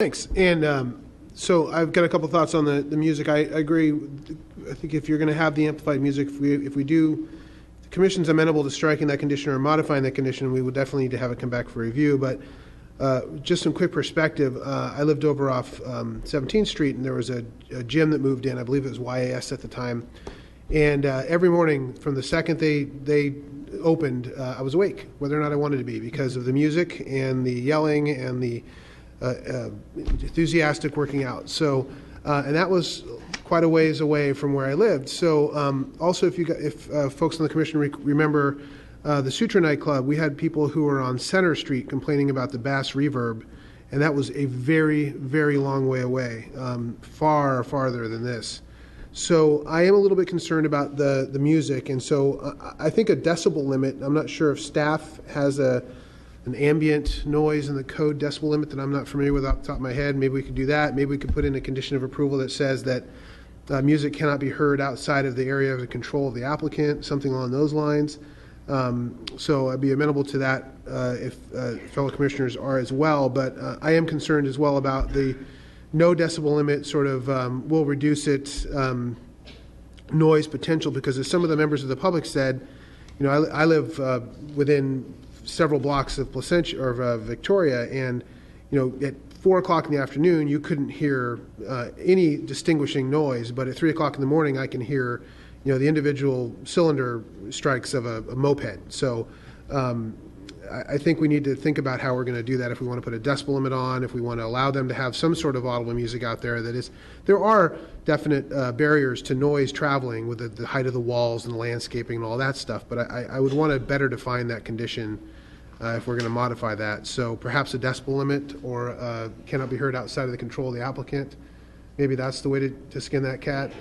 Thanks. And so I've got a couple thoughts on the music. I agree. I think if you're going to have the amplified music, if we do, the commission's amenable to striking that condition or modifying that condition, we would definitely need to have it come back for review. But just some quick perspective, I lived over off 17th Street, and there was a gym that moved in. I believe it was YAS at the time. And every morning from the second they opened, I was awake, whether or not I wanted to be, because of the music and the yelling and the enthusiastic working out. So, and that was quite a ways away from where I lived. So, also, if folks on the commission remember the Sutra nightclub, we had people who were on Center Street complaining about the bass reverb, and that was a very, very long way away, far farther than this. So I am a little bit concerned about the music, and so I think a decibel limit. I'm not sure if staff has an ambient noise in the code decibel limit that I'm not familiar with off the top of my head. Maybe we could do that. Maybe we could put in a condition of approval that says that music cannot be heard outside of the area of the control of the applicant, something along those lines. So I'd be amenable to that if fellow commissioners are as well. But I am concerned as well about the no decibel limit sort of will reduce its noise potential, because as some of the members of the public said, I live within several blocks of Placentia or Victoria, and at 4 o'clock in the afternoon you couldn't hear any distinguishing noise, but at 3 o'clock in the morning I can hear the individual cylinder strikes of a moped. So I think we need to think about how we're going to do that, if we want to put a decibel limit on, if we want to allow them to have some sort of audible music out there. There are definite barriers to noise traveling with the height of the walls and the landscaping and all that stuff, but I would want to better define that condition if we're going to modify that. So perhaps a decibel limit, or cannot be heard outside of the control of the applicant. Maybe that's the way to skin that cat.